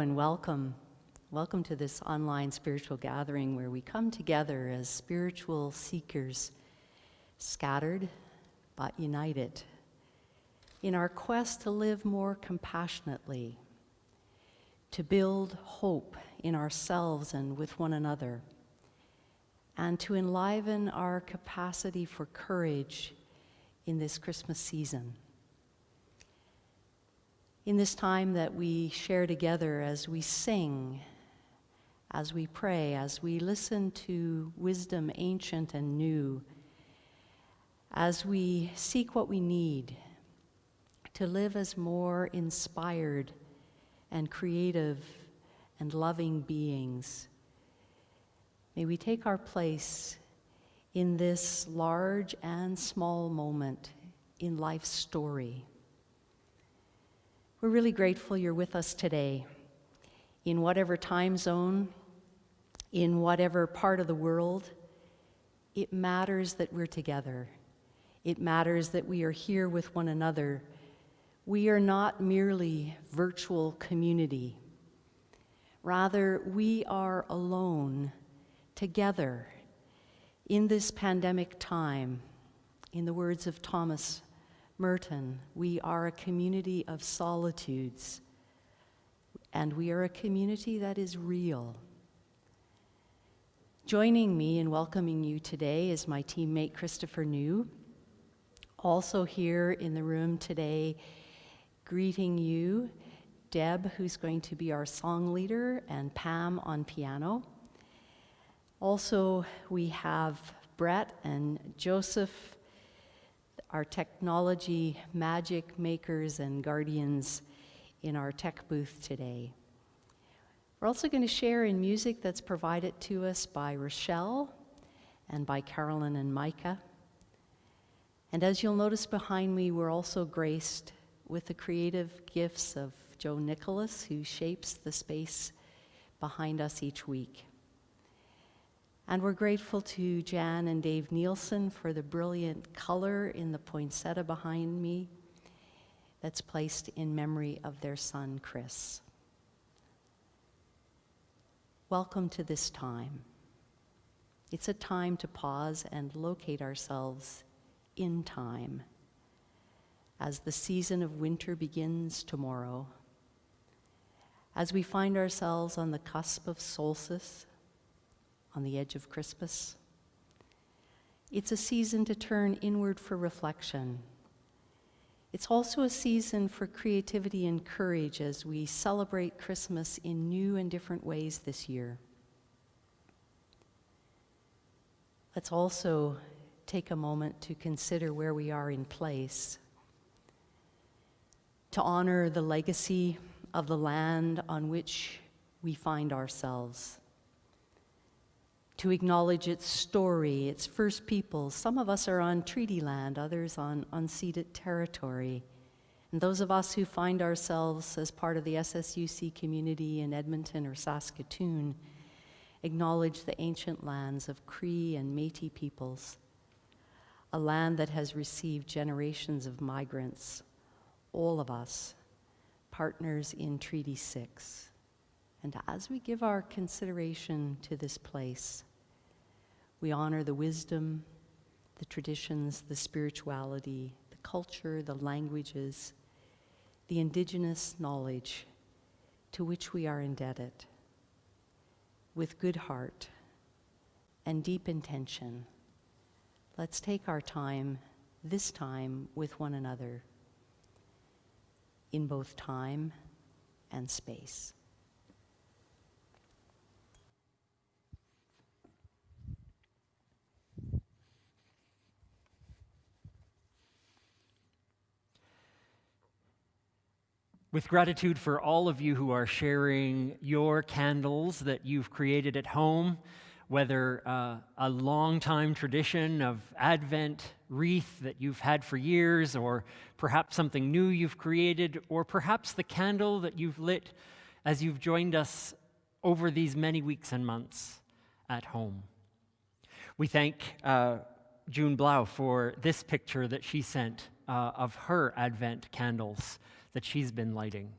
and welcome. Welcome to this online spiritual gathering where we come together as spiritual seekers, scattered but united, in our quest to live more compassionately, to build hope in ourselves and with one another, and to enliven our capacity for courage in this Christmas season. In this time that we share together as we sing, as we pray, as we listen to wisdom ancient and new, as we seek what we need to live as more inspired and creative and loving beings, may we take our place in this large and small moment in life's story. We're really grateful you're with us today, in whatever time zone, in whatever part of the world. It matters that we're together. It matters that we are here with one another. We are not merely virtual community. Rather, we are alone, together, in this pandemic time. In the words of Thomas Merton, we are a community of solitudes, and we are a community that is real. Joining me in welcoming you today is my teammate Christopher New. Also here in the room today, greeting you, Deb, who's going to be our song leader, and Pam on piano. Also, we have Brett and Joseph, our technology magic makers and guardians in our tech booth today. We're also going to share in music that's provided to us by Rochelle and by Carolyn and Micah. And as you'll notice behind me, we're also graced with the creative gifts of Joe Nicholas, who shapes the space behind us each week. And we're grateful to Jan and Dave Nielsen for the brilliant color in the poinsettia behind me that's placed in memory of their son, Chris. Welcome to this time. It's a time to pause and locate ourselves in time as the season of winter begins tomorrow, as we find ourselves on the cusp of solstice, on the edge of Christmas. It's a season to turn inward for reflection. It's also a season for creativity and courage as we celebrate Christmas in new and different ways this year. Let's also take a moment to consider where we are in place, to honor the legacy of the land on which we find ourselves, to acknowledge its story, its first people. Some of us are on treaty land, others on unceded territory. And those of us who find ourselves as part of the SSUC community in Edmonton or Saskatoon acknowledge the ancient lands of Cree and Métis peoples, a land that has received generations of migrants, all of us, partners in Treaty 6. And as we give our consideration to this place, we honor the wisdom, the traditions, the spirituality, the culture, the languages, the indigenous knowledge to which we are indebted. With good heart and deep intention, let's take our time, this time, with one another, in both time and space. With gratitude for all of you who are sharing your candles that you've created at home, whether a long-time tradition of Advent wreath that you've had for years, or perhaps something new you've created, or perhaps the candle that you've lit as you've joined us over these many weeks and months at home. We thank June Blau for this picture that she sent of her Advent candles that she's been lighting.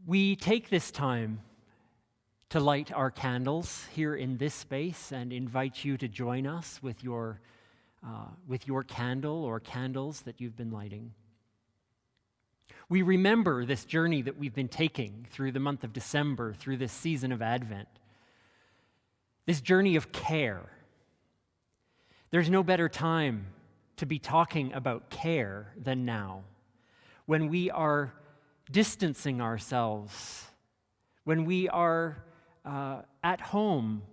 We take this time to light our candles here in this space and invite you to join us with your candle or candles that you've been lighting. We remember this journey that we've been taking through the month of December, through this season of Advent, this journey of care. There's no better time to be talking about care than now, when we are distancing ourselves, when we are at home,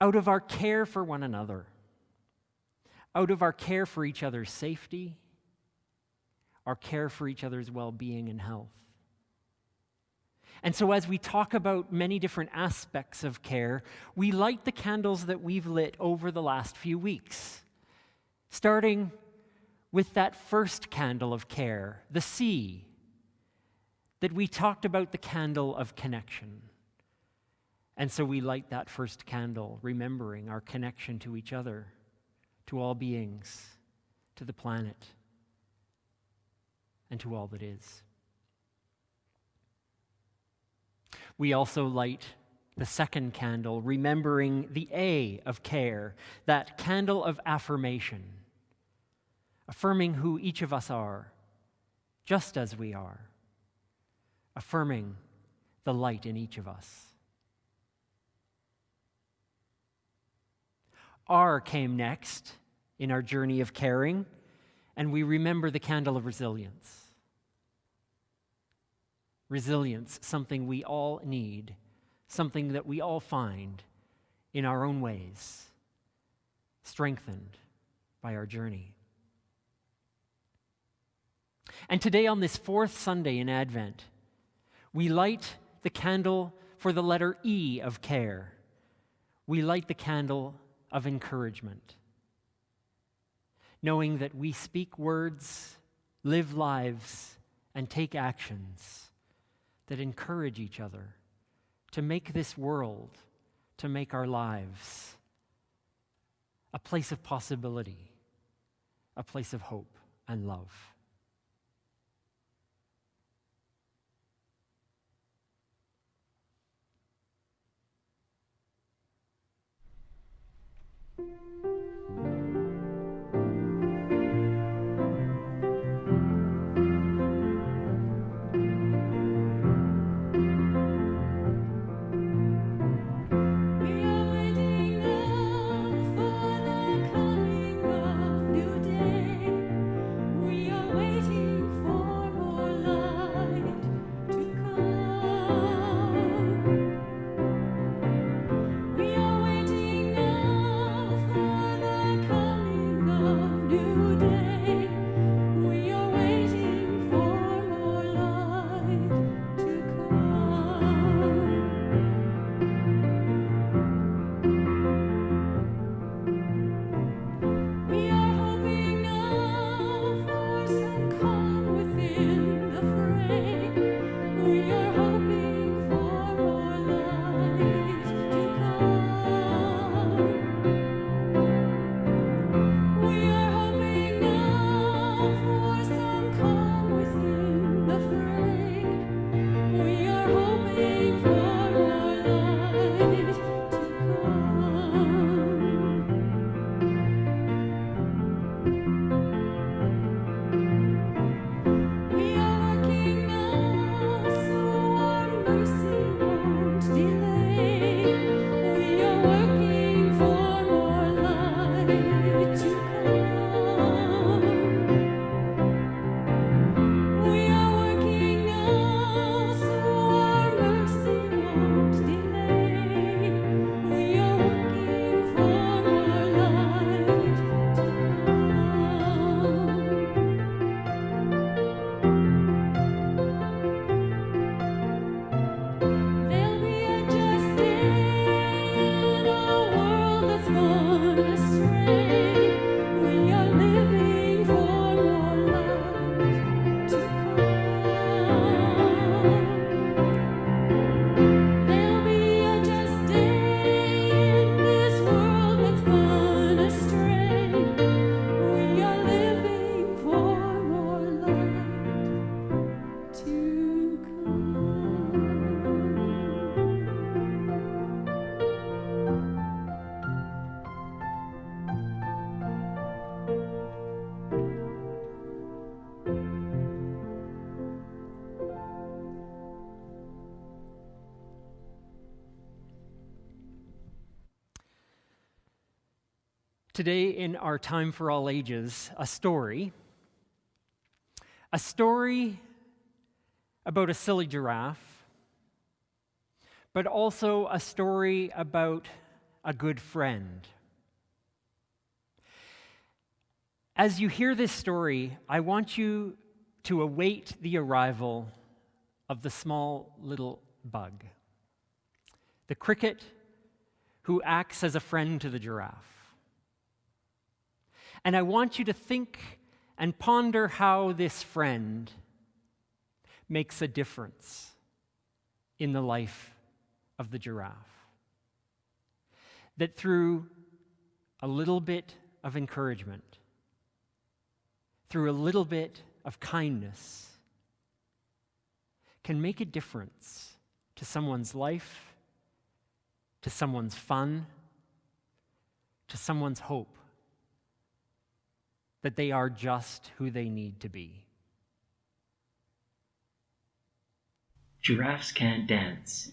out of our care for one another, out of our care for each other's safety, our care for each other's well-being and health. And so as we talk about many different aspects of care, we light the candles that we've lit over the last few weeks, starting with that first candle of care, the C, that we talked about, the candle of connection. And so we light that first candle, remembering our connection to each other, to all beings, to the planet, and to all that is. We also light the second candle, remembering the A of care, that candle of affirmation, affirming who each of us are, just as we are, affirming the light in each of us. R came next in our journey of caring, and we remember the candle of resilience. Resilience, something we all need, something that we all find in our own ways, strengthened by our journey. And today, on this fourth Sunday in Advent, we light the candle for the letter E of care. We light the candle of encouragement, knowing that we speak words, live lives, and take actions that encourage each other to make this world, to make our lives a place of possibility, a place of hope and love. We are Today, in our Time for All Ages, a story about a silly giraffe, but also a story about a good friend. As you hear this story, I want you to await the arrival of the small little bug, the cricket who acts as a friend to the giraffe. And I want you to think and ponder how this friend makes a difference in the life of the giraffe. That through a little bit of encouragement, through a little bit of kindness, can make a difference to someone's life, to someone's fun, to someone's hope, that they are just who they need to be. Giraffes Can't Dance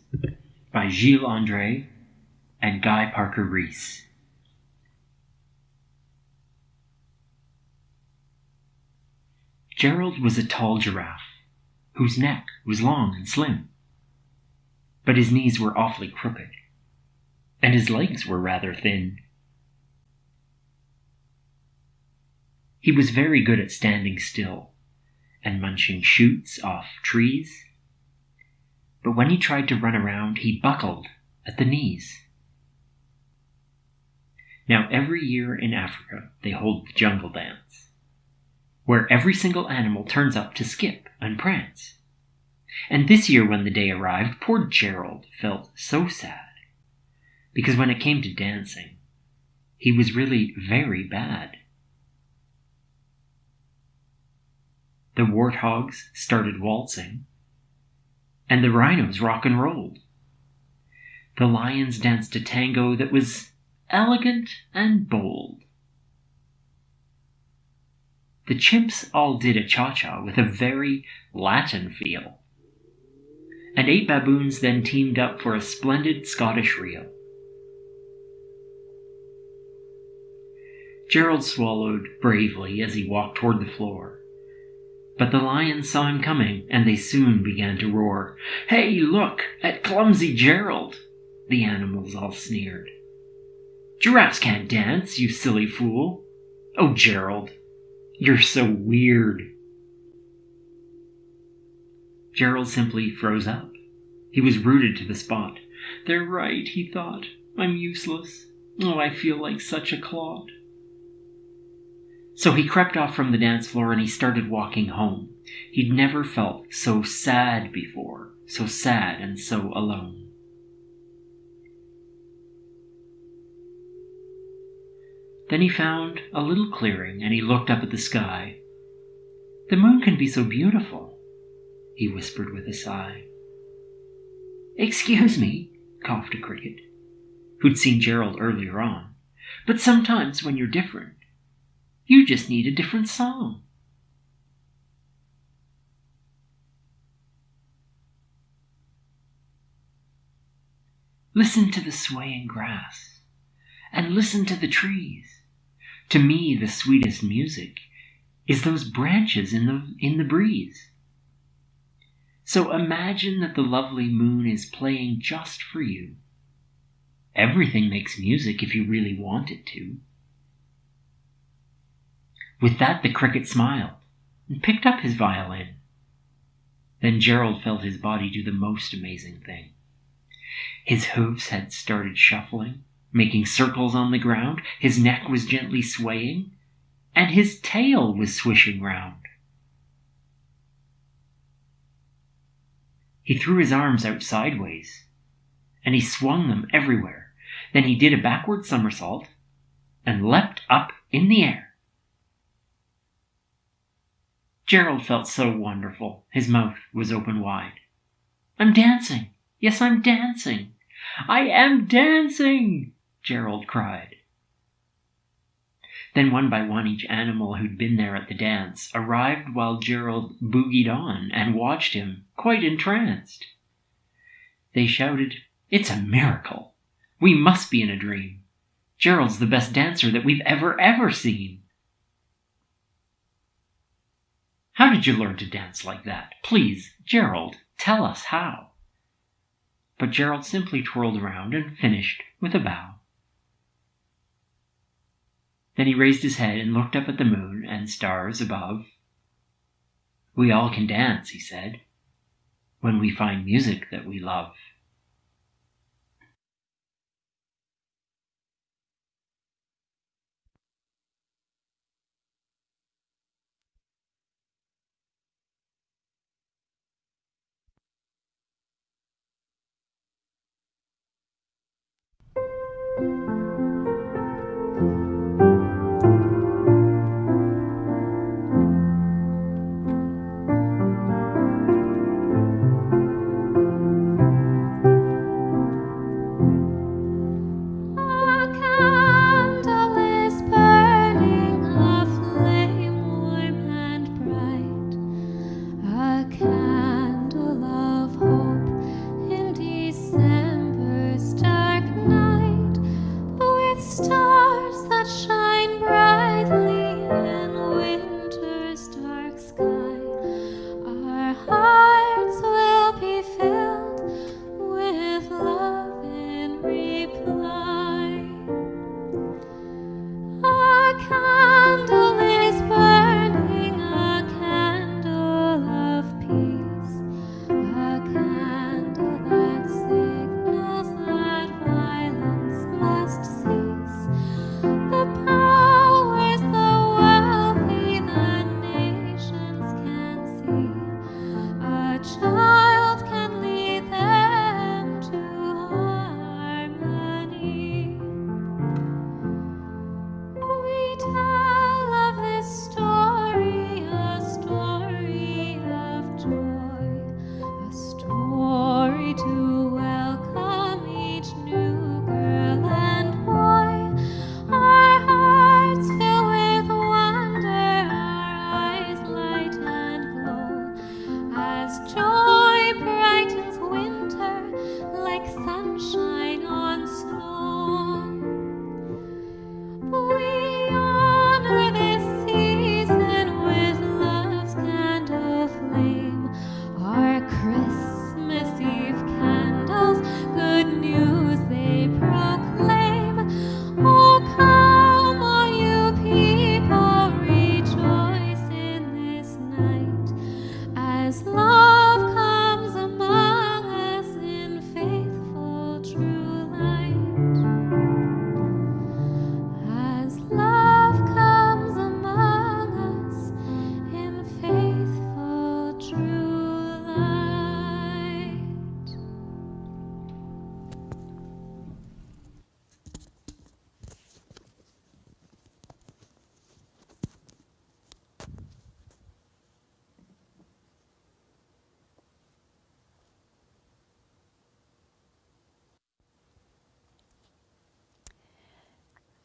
by Gilles André and Guy Parker Rees. Gerald was a tall giraffe, whose neck was long and slim, but his knees were awfully crooked, and his legs were rather thin. He was very good at standing still and munching shoots off trees, but when he tried to run around, he buckled at the knees. Now, every year in Africa, they hold the jungle dance, where every single animal turns up to skip and prance. And this year, when the day arrived, poor Gerald felt so sad, because when it came to dancing, he was really very bad. The warthogs started waltzing, and the rhinos rock and rolled. The lions danced a tango that was elegant and bold. The chimps all did a cha-cha with a very Latin feel, and 8 baboons then teamed up for a splendid Scottish reel. Gerald swallowed bravely as he walked toward the floor, but the lions saw him coming, and they soon began to roar. "Hey, look at clumsy Gerald!" the animals all sneered. "Giraffes can't dance, you silly fool! Oh, Gerald, you're so weird!" Gerald simply froze up. He was rooted to the spot. "They're right," he thought. "I'm useless. Oh, I feel like such a clod." So he crept off from the dance floor and he started walking home. He'd never felt so sad before, so sad and so alone. Then he found a little clearing and he looked up at the sky. "The moon can be so beautiful," he whispered with a sigh. "Excuse me," coughed a cricket, who'd seen Gerald earlier on, "but sometimes when you're different, you just need a different song." Listen to the swaying grass, and listen to the trees. To me, the sweetest music is those branches in the breeze. So imagine that the lovely moon is playing just for you. Everything makes music if you really want it to. With that, the cricket smiled and picked up his violin. Then Gerald felt his body do the most amazing thing. His hooves had started shuffling, making circles on the ground. His neck was gently swaying, and his tail was swishing round. He threw his arms out sideways, and he swung them everywhere. Then he did a backward somersault and leapt up in the air. Gerald felt so wonderful. His mouth was open wide. "I'm dancing! Yes, I'm dancing! I am dancing!" Gerald cried. Then one by one each animal who'd been there at the dance arrived while Gerald boogied on and watched him, quite entranced. They shouted, "It's a miracle! We must be in a dream! Gerald's the best dancer that we've ever seen. How did you learn to dance like that? Please, Gerald, tell us how. But Gerald simply twirled around and finished with a bow. Then he raised his head and looked up at the moon and stars above. We all can dance, he said, when we find music that we love.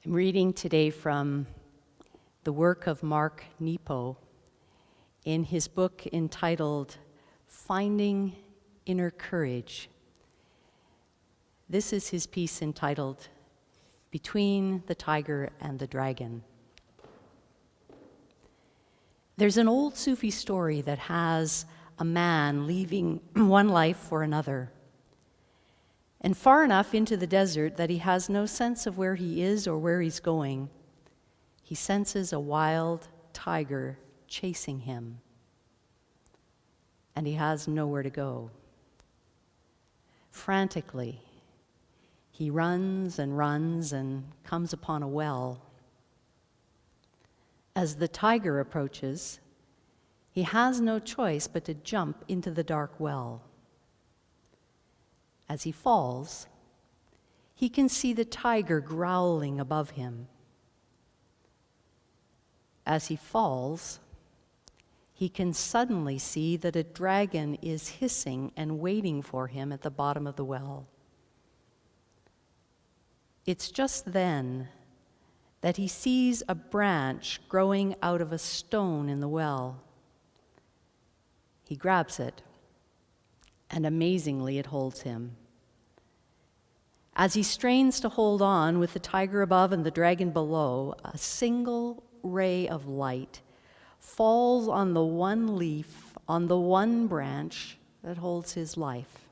I'm reading today from the work of Mark Nepo in his book entitled Finding Inner Courage. This is his piece entitled Between the Tiger and the Dragon. There's an old Sufi story that has a man leaving one life for another, and far enough into the desert that he has no sense of where he is or where he's going, he senses a wild tiger chasing him, and he has nowhere to go. Frantically, he runs and comes upon a well. As the tiger approaches, he has no choice but to jump into the dark well. As he falls, he can see the tiger growling above him. As he falls, he can suddenly see that a dragon is hissing and waiting for him at the bottom of the well. It's just then that he sees a branch growing out of a stone in the well. He grabs it, and amazingly it holds him. As he strains to hold on with the tiger above and the dragon below, a single ray of light falls on the one leaf, on the one branch that holds his life.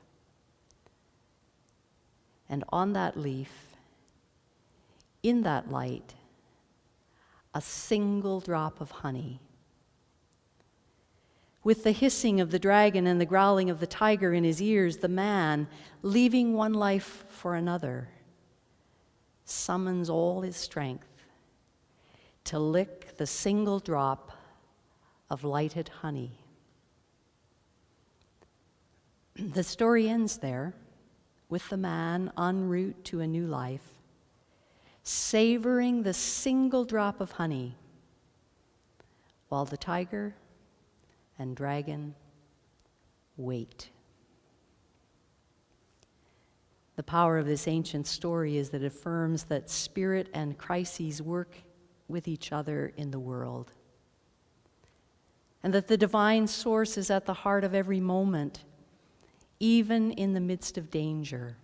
And on that leaf, in that light, a single drop of honey. With the hissing of the dragon and the growling of the tiger in his ears, the man, leaving one life for another, summons all his strength to lick the single drop of lighted honey. The story ends there, with the man en route to a new life, savoring the single drop of honey, while the tiger and dragon wait. The power of this ancient story is that it affirms that spirit and crises work with each other in the world, and that the divine source is at the heart of every moment, even in the midst of danger.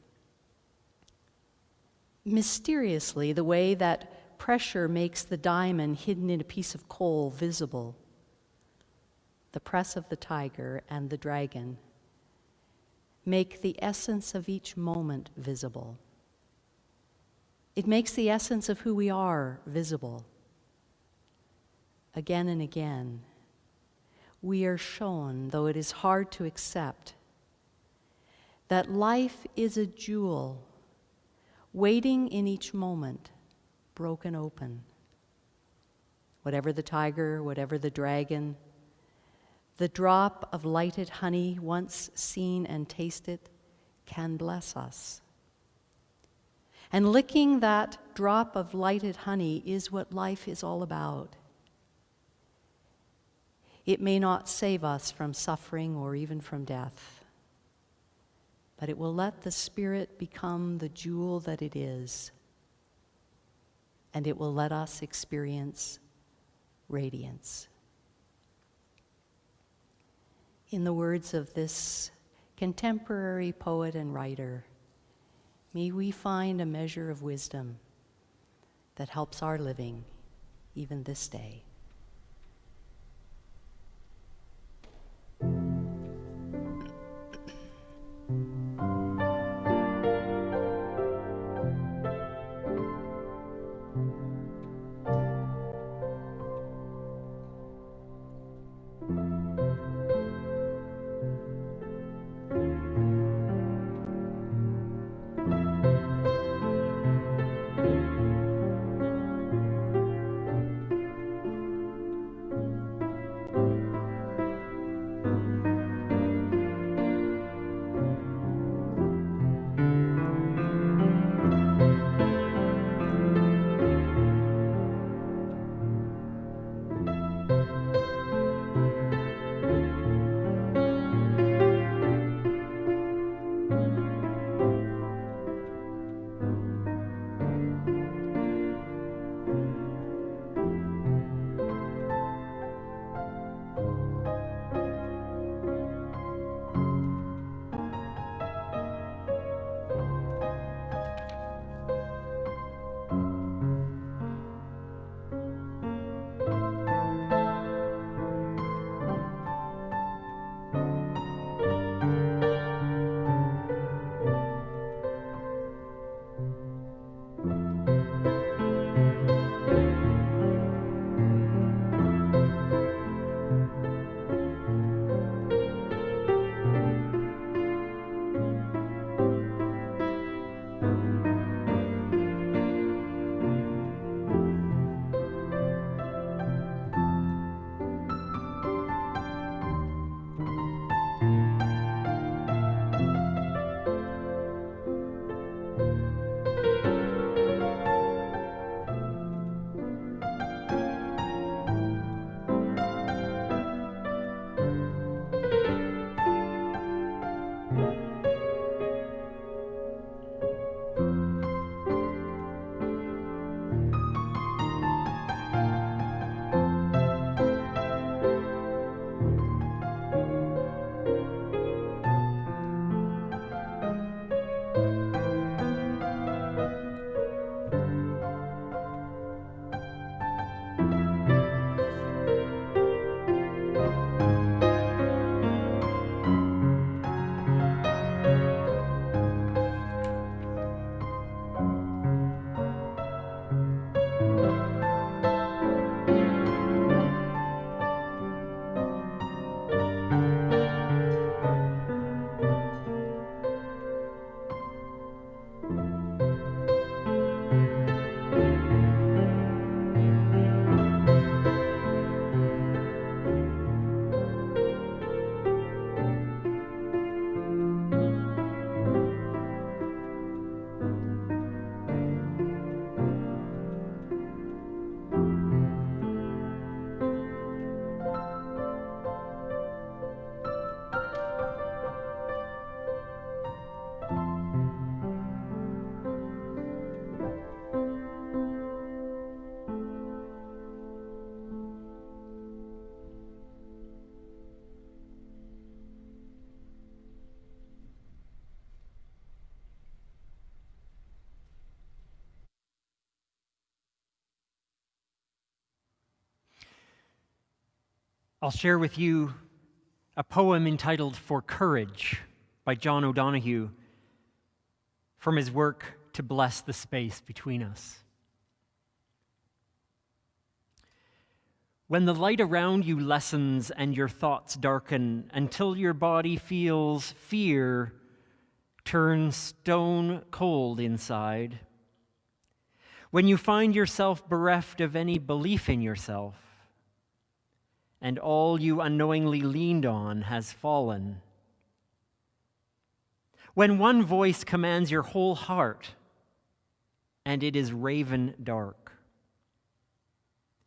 Mysteriously, the way that pressure makes the diamond hidden in a piece of coal visible, the press of the tiger and the dragon make the essence of each moment visible. It makes the essence of who we are visible. Again and again, we are shown, though it is hard to accept, that life is a jewel waiting in each moment, broken open. Whatever the tiger, whatever the dragon, the drop of lighted honey, once seen and tasted, can bless us. And licking that drop of lighted honey is what life is all about. It may not save us from suffering or even from death, but it will let the spirit become the jewel that it is, and it will let us experience radiance. In the words of this contemporary poet and writer, may we find a measure of wisdom that helps our living even this day. I'll share with you a poem entitled For Courage by John O'Donohue from his work To Bless the Space Between Us. When the light around you lessens and your thoughts darken until your body feels fear turn stone cold inside, when you find yourself bereft of any belief in yourself, and all you unknowingly leaned on has fallen, when one voice commands your whole heart and it is raven dark,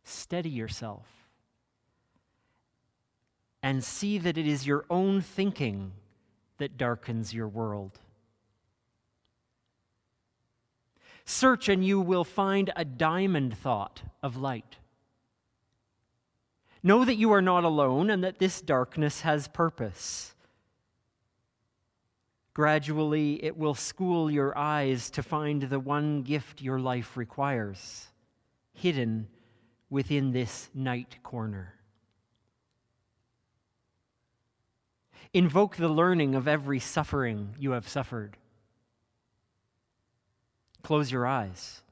steady yourself and see that it is your own thinking that darkens your world. Search and you will find a diamond thought of light. Know that you are not alone and that this darkness has purpose. Gradually, it will school your eyes to find the one gift your life requires, hidden within this night corner. Invoke the learning of every suffering you have suffered. Close your eyes.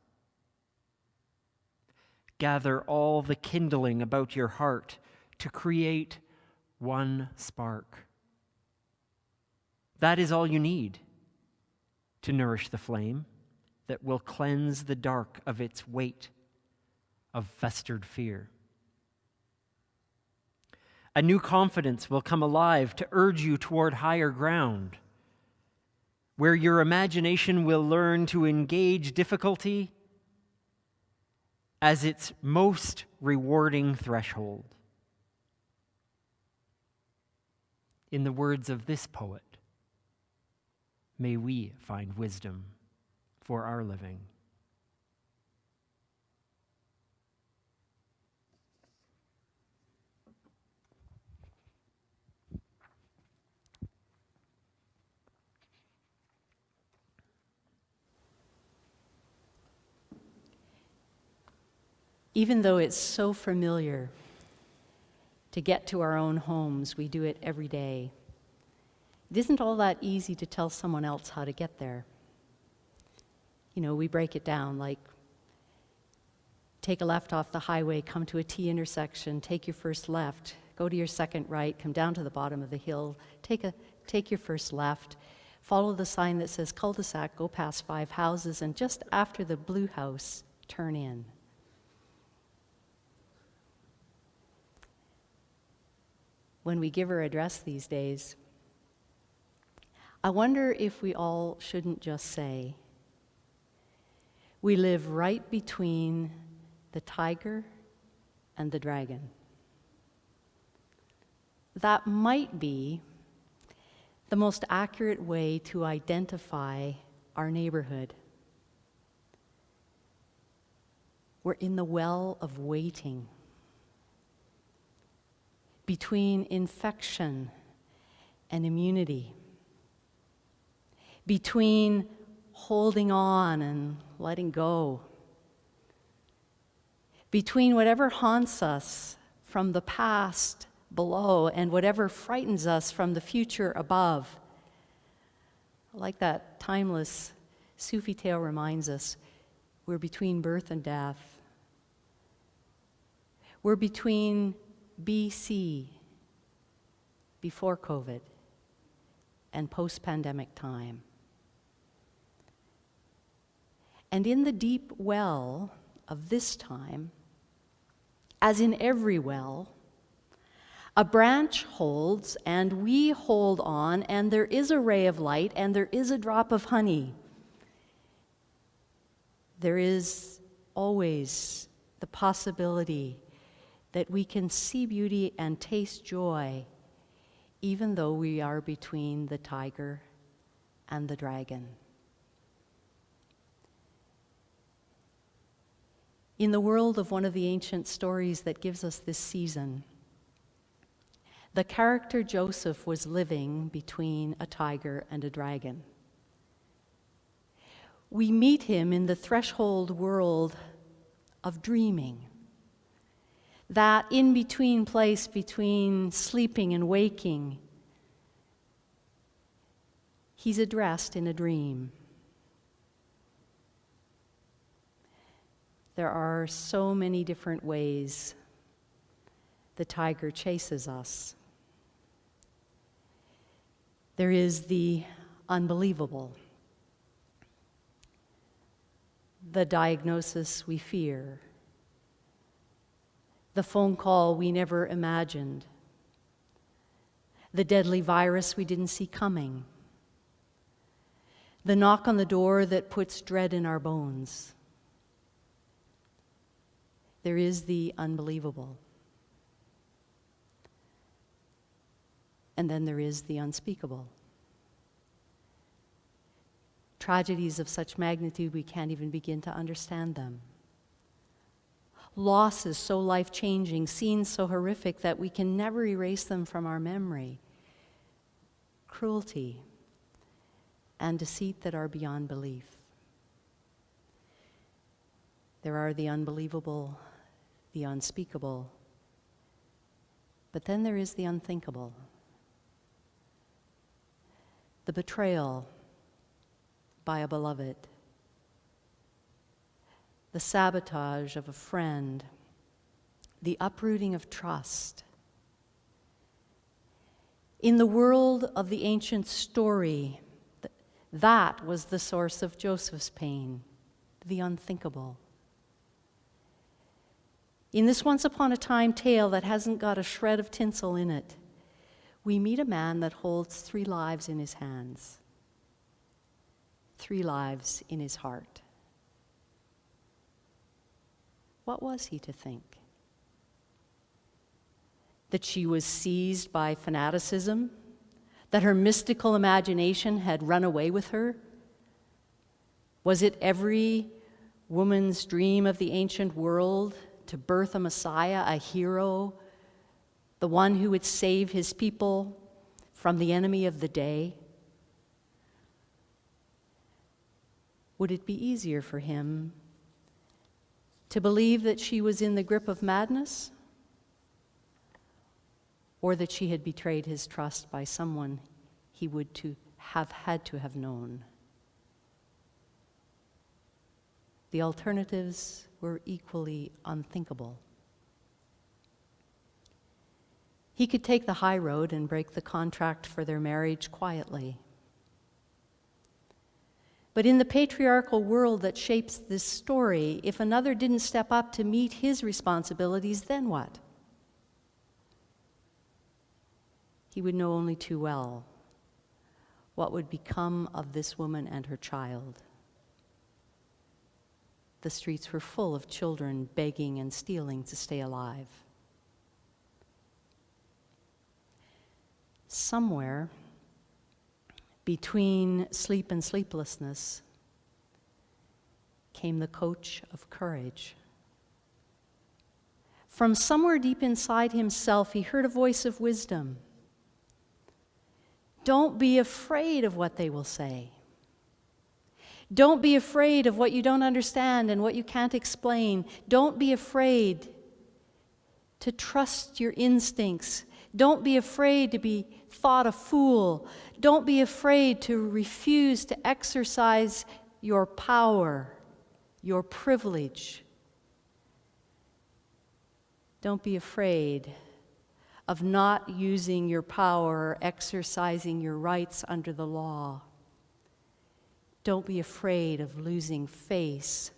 Gather all the kindling about your heart to create one spark. That is all you need to nourish the flame that will cleanse the dark of its weight of festered fear. A new confidence will come alive to urge you toward higher ground, where your imagination will learn to engage difficulty as its most rewarding threshold. In the words of this poet, may we find wisdom for our living. Even though it's so familiar to get to our own homes, we do it every day. It isn't all that easy to tell someone else how to get there. You know, we break it down like, take a left off the highway, come to a T intersection, take your first left, go to your second right, come down to the bottom of the hill, take your first left, follow the sign that says cul-de-sac, go past 5 houses, and just after the blue house, turn in. When we give our address these days, I wonder if we all shouldn't just say, we live right between the tiger and the dragon. That might be the most accurate way to identify our neighborhood. We're in the well of waiting, between infection and immunity, between holding on and letting go, between whatever haunts us from the past below and whatever frightens us from the future above. Like that timeless Sufi tale reminds us, we're between birth and death. We're between BC, before COVID, and post-pandemic time. And in the deep well of this time, as in every well, a branch holds and we hold on, and there is a ray of light and there is a drop of honey. There is always the possibility that we can see beauty and taste joy, even though we are between the tiger and the dragon. In the world of one of the ancient stories that gives us this season, the character Joseph was living between a tiger and a dragon. We meet him in the threshold world of dreaming. that in-between place between sleeping and waking, he's addressed in a dream. There are so many different ways the tiger chases us. There is the unbelievable, the diagnosis we fear, the phone call we never imagined, the deadly virus we didn't see coming, the knock on the door that puts dread in our bones. There is the unbelievable. And then there is the unspeakable. Tragedies of such magnitude we can't even begin to understand them. Losses so life-changing, scenes so horrific that we can never erase them from our memory. Cruelty and deceit that are beyond belief. There are the unbelievable, the unspeakable, but then there is the unthinkable. The betrayal by a beloved, the sabotage of a friend, the uprooting of trust. In the world of the ancient story, that was the source of Joseph's pain, the unthinkable. In this once upon a time tale that hasn't got a shred of tinsel in it, we meet a man that holds 3 lives in his hands, 3 lives in his heart. What was he to think? That she was seized by fanaticism? That her mystical imagination had run away with her? Was it every woman's dream of the ancient world to birth a Messiah, a hero, the one who would save his people from the enemy of the day? Would it be easier for him to believe that she was in the grip of madness, or that she had betrayed his trust by someone he would to have had to have known? The alternatives were equally unthinkable. He could take the high road and break the contract for their marriage quietly. But in the patriarchal world that shapes this story, if another didn't step up to meet his responsibilities, then what? He would know only too well what would become of this woman and her child. The streets were full of children begging and stealing to stay alive. Somewhere between sleep and sleeplessness came the coach of courage. From somewhere deep inside himself, he heard a voice of wisdom. Don't be afraid of what they will say. Don't be afraid of what you don't understand and what you can't explain. Don't be afraid to trust your instincts. Don't be afraid to be thought a fool. Don't be afraid to refuse to exercise your power, your privilege. Don't be afraid of not using your power or exercising your rights under the law. Don't be afraid of losing face.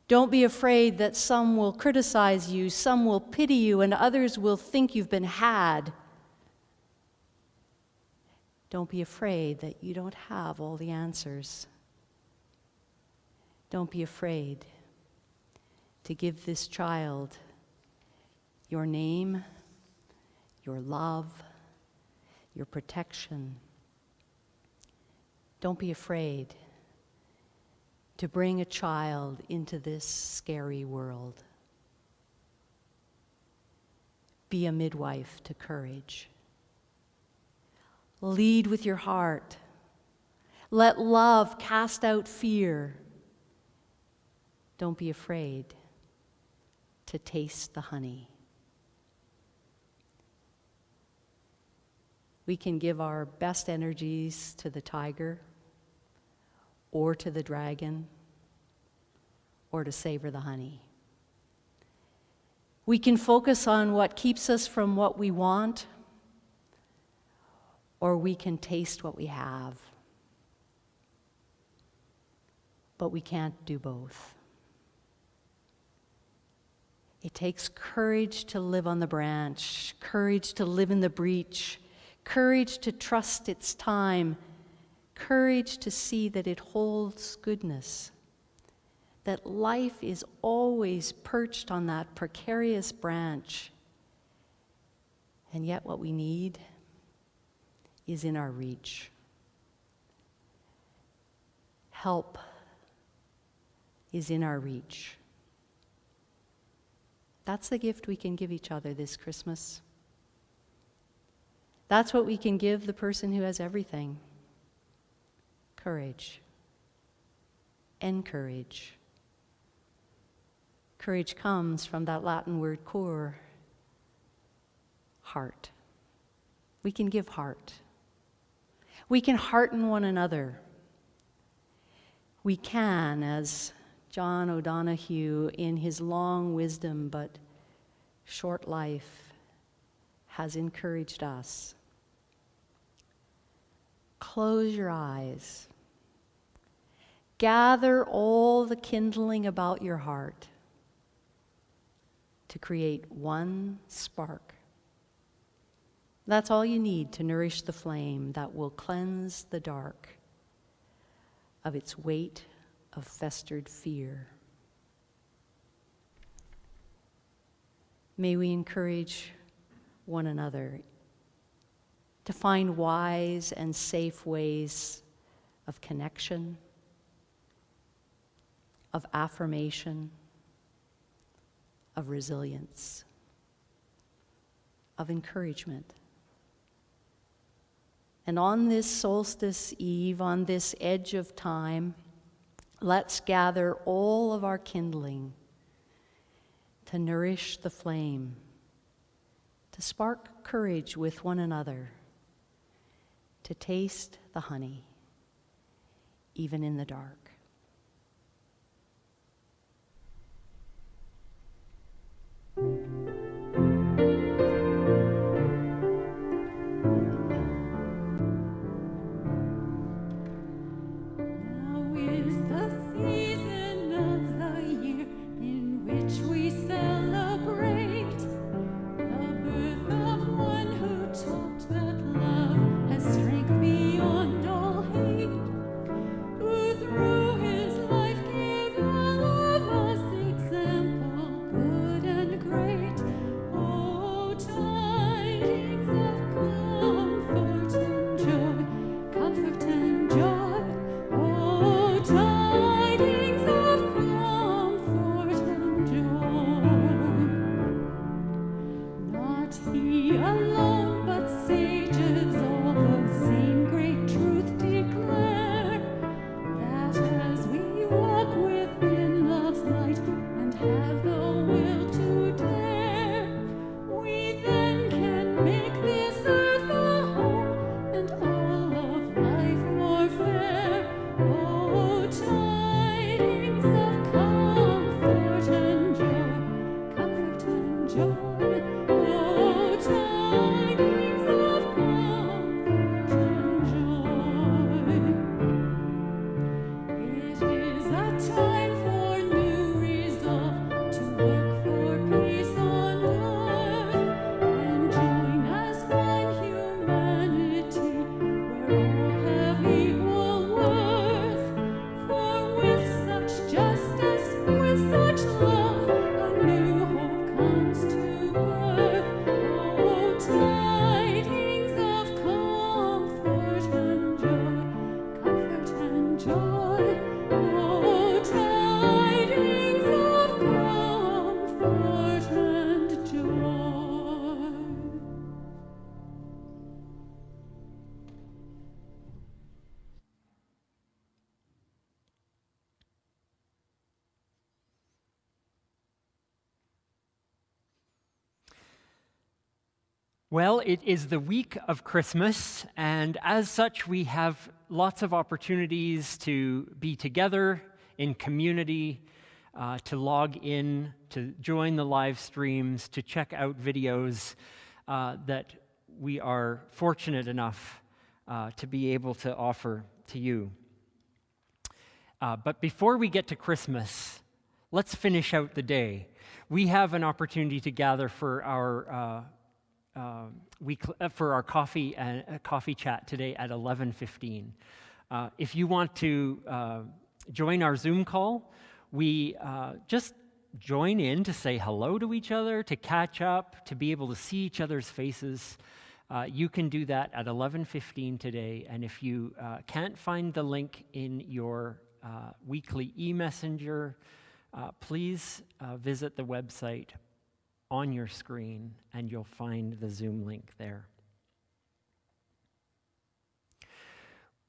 Don't be afraid that some will criticize you, some will pity you, and others will think you've been had. Don't be afraid that you don't have all the answers. Don't be afraid to give this child your name, your love, your protection. Don't be afraid to bring a child into this scary world. Be a midwife to courage. Lead with your heart. Let love cast out fear. Don't be afraid. to taste the honey. We can give our best energies to the tiger, or to the dragon, or to savor the honey. We can focus on what keeps us from what we want, or we can taste what we have. But we can't do both. It takes courage to live on the branch, courage to live in the breach, courage to trust its time, courage to see that it holds goodness, that life is always perched on that precarious branch. And yet what we need is in our reach. Help is in our reach. That's the gift we can give each other this Christmas. That's what we can give the person who has everything. Courage. Encourage. Courage comes from that Latin word cor, heart. We can give heart. We can hearten one another. We can, as John O'Donohue, in his long wisdom but short life, has encouraged us. Close your eyes. Gather all the kindling about your heart to create one spark. That's all you need to nourish the flame that will cleanse the dark of its weight of festered fear. May we encourage one another to find wise and safe ways of connection, of affirmation, of resilience, of encouragement. And on this solstice eve, on this edge of time, let's gather all of our kindling to nourish the flame, to spark courage with one another, to taste the honey, even in the dark. Now is the season of the year in which we celebrate the birth of one who taught that love has strength beyond all hate, who through Well, it is the week of Christmas, and as such, we have lots of opportunities to be together in community, to log in, to join the live streams, to check out videos that we are fortunate enough to be able to offer to you. But before we get to Christmas, let's finish out the day. We have an opportunity to gather for our coffee chat today at 11:15. If you want to join our Zoom call, we just join in to say hello to each other, to catch up, to be able to see each other's faces. You can do that at 11:15 today, and if you can't find the link in your weekly e-messenger, please visit the website on your screen, and you'll find the Zoom link there.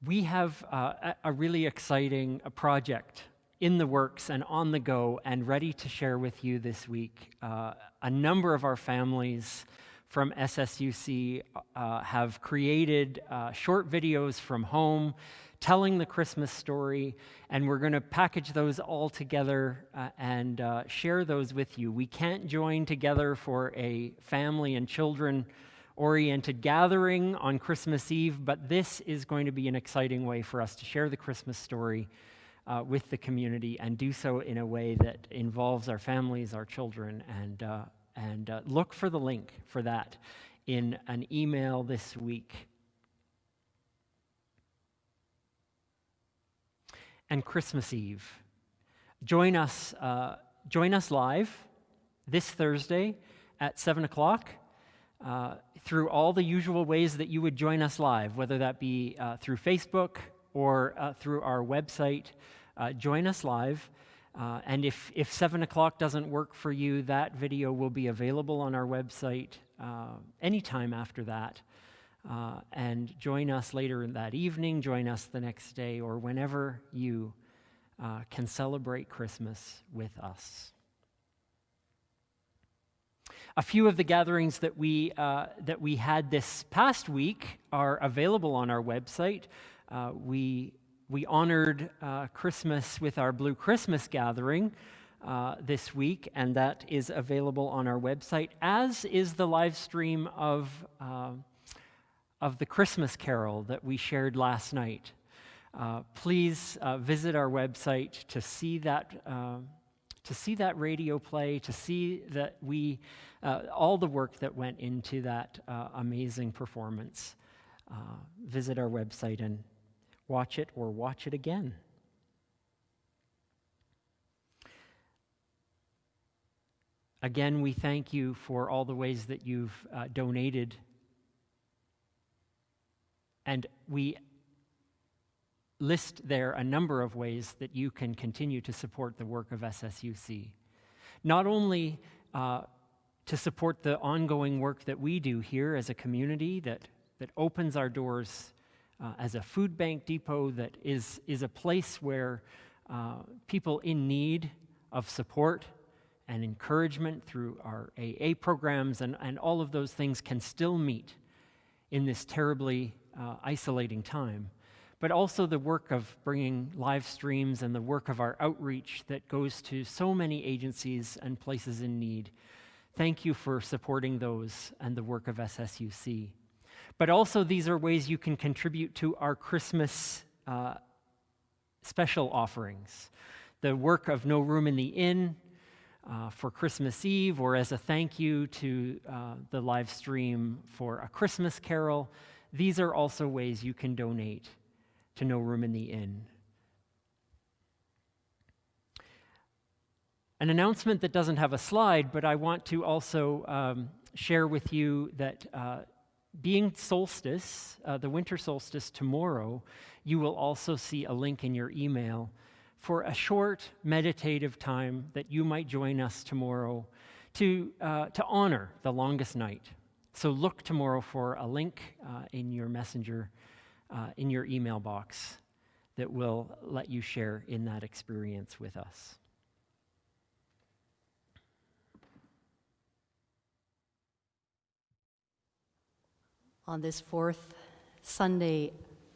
We have a really exciting project in the works and on the go and ready to share with you this week. A number of our families from SSUC have created short videos from home telling the Christmas story, and we're going to package those all together and share those with you. We can't join together for a family and children-oriented gathering on Christmas Eve, but this is going to be an exciting way for us to share the Christmas story with the community and do so in a way that involves our families, our children, and look for the link for that in an email this week. And Christmas Eve. Join us live this Thursday at 7 o'clock through all the usual ways that you would join us live, whether that be through Facebook or through our website. Join us live. And if 7 o'clock doesn't work for you, that video will be available on our website anytime after that. And join us later in that evening, join us the next day, or whenever you can celebrate Christmas with us. A few of the gatherings that we had this past week are available on our website. We honored Christmas with our Blue Christmas gathering this week, and that is available on our website, as is the live stream of the Christmas Carol that we shared last night. Please visit our website to see that radio play, to see that all the work that went into that amazing performance. Visit our website and watch it or watch it again. Again, we thank you for all the ways that you've donated. And we list there a number of ways that you can continue to support the work of SSUC. Not only to support the ongoing work that we do here as a community that opens our doors as a food bank depot, that is a place where people in need of support and encouragement through our AA programs and all of those things can still meet in this terribly isolating time, but also the work of bringing live streams and the work of our outreach that goes to so many agencies and places in need. Thank you for supporting those and the work of SSUC. But also these are ways you can contribute to our Christmas special offerings. The work of No Room in the Inn for Christmas Eve, or as a thank you to the live stream for a Christmas Carol. These are also ways you can donate to No Room in the Inn. An announcement that doesn't have a slide, but I want to also share with you that being solstice, the winter solstice tomorrow, you will also see a link in your email for a short meditative time that you might join us tomorrow to honor the longest night. So look tomorrow for a link in your messenger, in your email box, that will let you share in that experience with us. On this fourth Sunday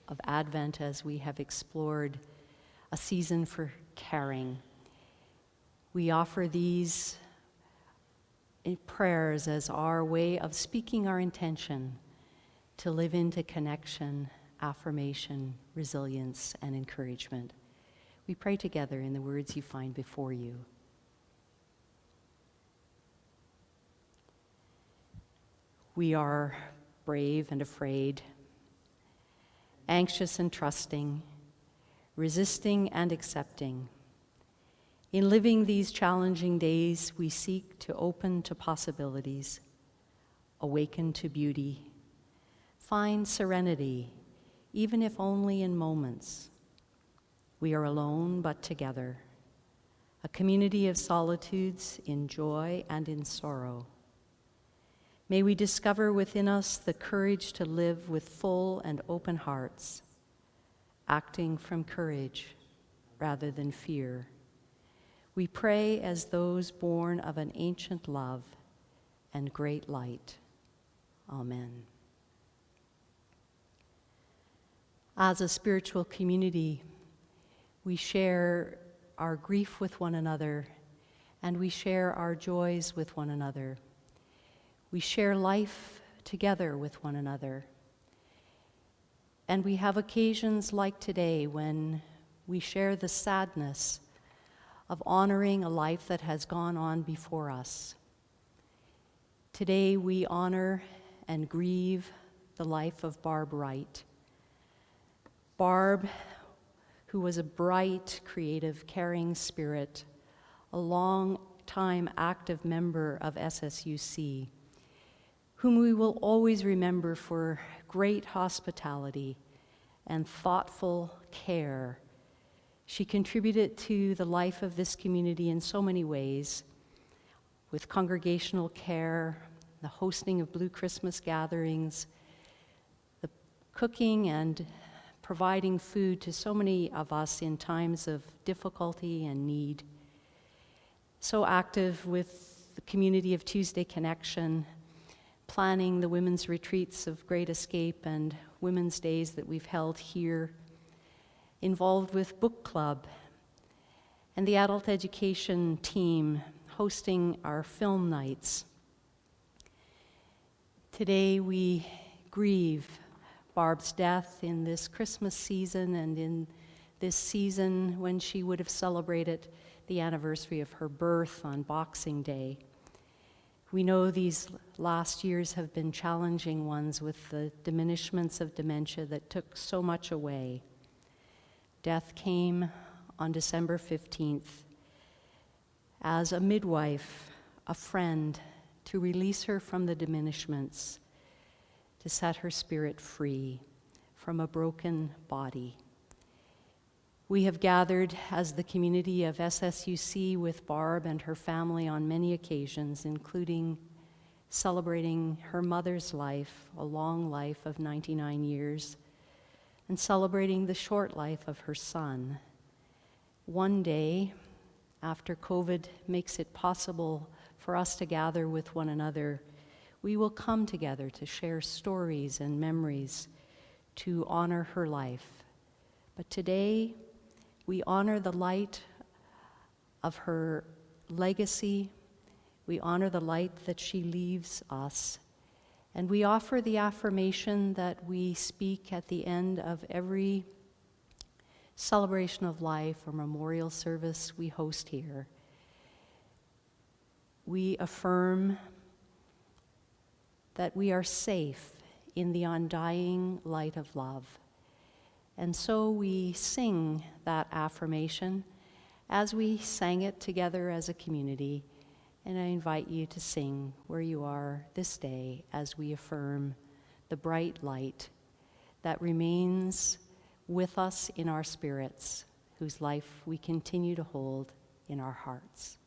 of Advent, as we have explored a season for caring, we offer these prayers as our way of speaking our intention to live into connection, affirmation, resilience, and encouragement. We pray together in the words you find before you. We are brave and afraid, anxious and trusting, resisting and accepting. In living these challenging days, we seek to open to possibilities, awaken to beauty, find serenity, even if only in moments. We are alone but together, a community of solitudes in joy and in sorrow. May we discover within us the courage to live with full and open hearts, acting from courage rather than fear. We pray as those born of an ancient love and great light. Amen. As a spiritual community, we share our grief with one another, and we share our joys with one another. We share life together with one another. And we have occasions like today when we share the sadness of honoring a life that has gone on before us. Today we honor and grieve the life of Barb Wright. Barb, who was a bright, creative, caring spirit, a long-time active member of SSUC, whom we will always remember for great hospitality and thoughtful care. She contributed to the life of this community in so many ways, with congregational care, the hosting of Blue Christmas gatherings, the cooking and providing food to so many of us in times of difficulty and need. So active with the community of Tuesday Connection, planning the women's retreats of Great Escape and Women's Days that we've held here, involved with book club and the adult education team hosting our film nights. Today we grieve Barb's death in this Christmas season and in this season when she would have celebrated the anniversary of her birth on Boxing Day. We know these last years have been challenging ones with the diminishments of dementia that took so much away. Death came on December 15th as a midwife, a friend, to release her from the diminishments, to set her spirit free from a broken body. We have gathered as the community of SSUC with Barb and her family on many occasions, including celebrating her mother's life, a long life of 99 years, and celebrating the short life of her son. One day, after COVID makes it possible for us to gather with one another, we will come together to share stories and memories to honor her life. But today, we honor the light of her legacy. We honor the light that she leaves us. And we offer the affirmation that we speak at the end of every celebration of life or memorial service we host here. We affirm that we are safe in the undying light of love. And so we sing that affirmation as we sang it together as a community. And I invite you to sing where you are this day as we affirm the bright light that remains with us in our spirits, whose life we continue to hold in our hearts.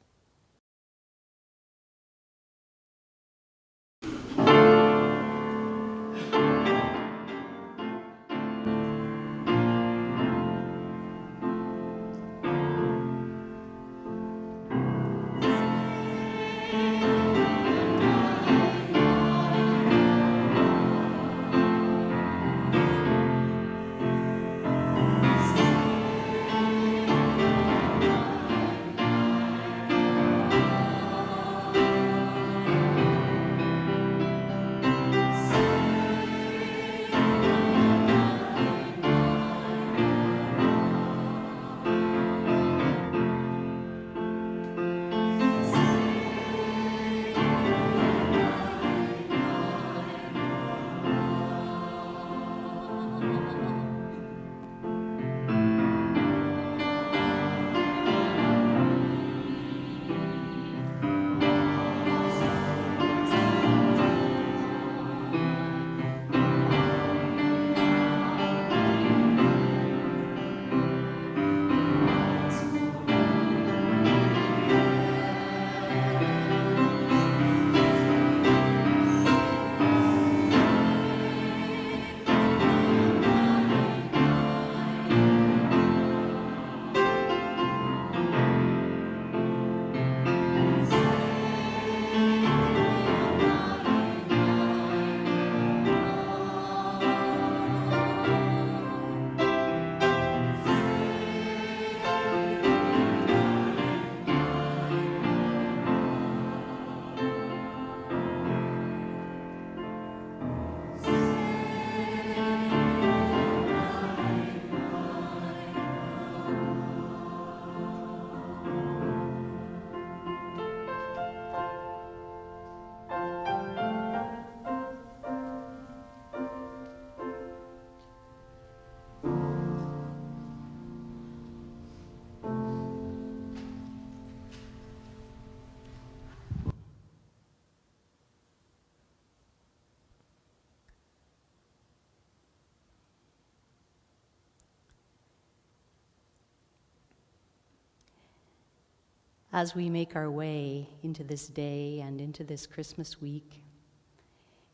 as we make our way into this day and into this Christmas week,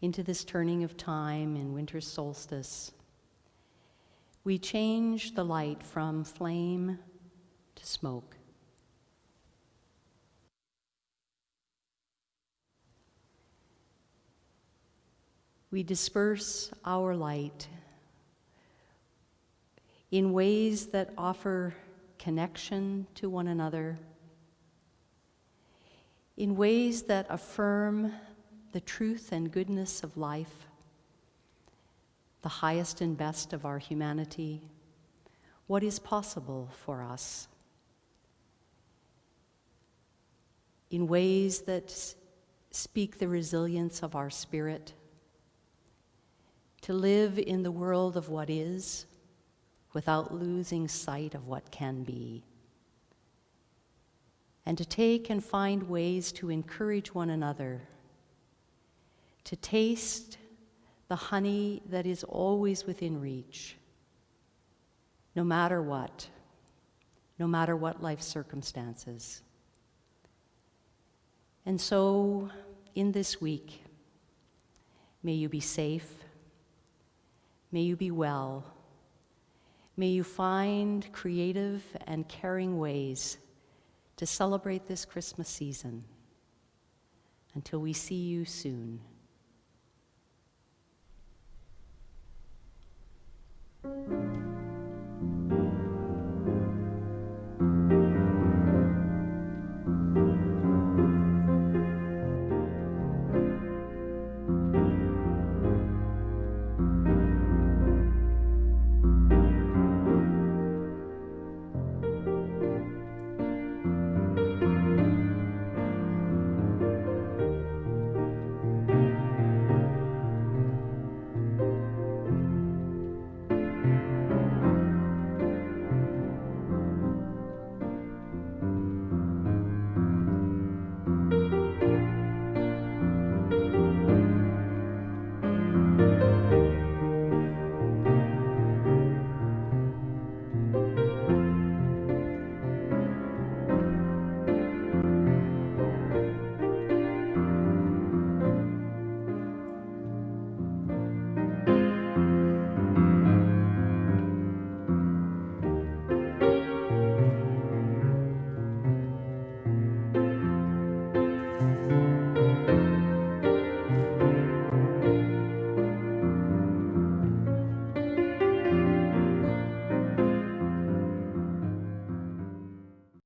into this turning of time in winter solstice, we change the light from flame to smoke. We disperse our light in ways that offer connection to one another, in ways that affirm the truth and goodness of life, the highest and best of our humanity, what is possible for us, in ways that speak the resilience of our spirit, to live in the world of what is without losing sight of what can be, and to take and find ways to encourage one another, to taste the honey that is always within reach, no matter what life circumstances. And so, in this week, may you be safe, may you be well, may you find creative and caring ways to celebrate this Christmas season. Until we see you soon.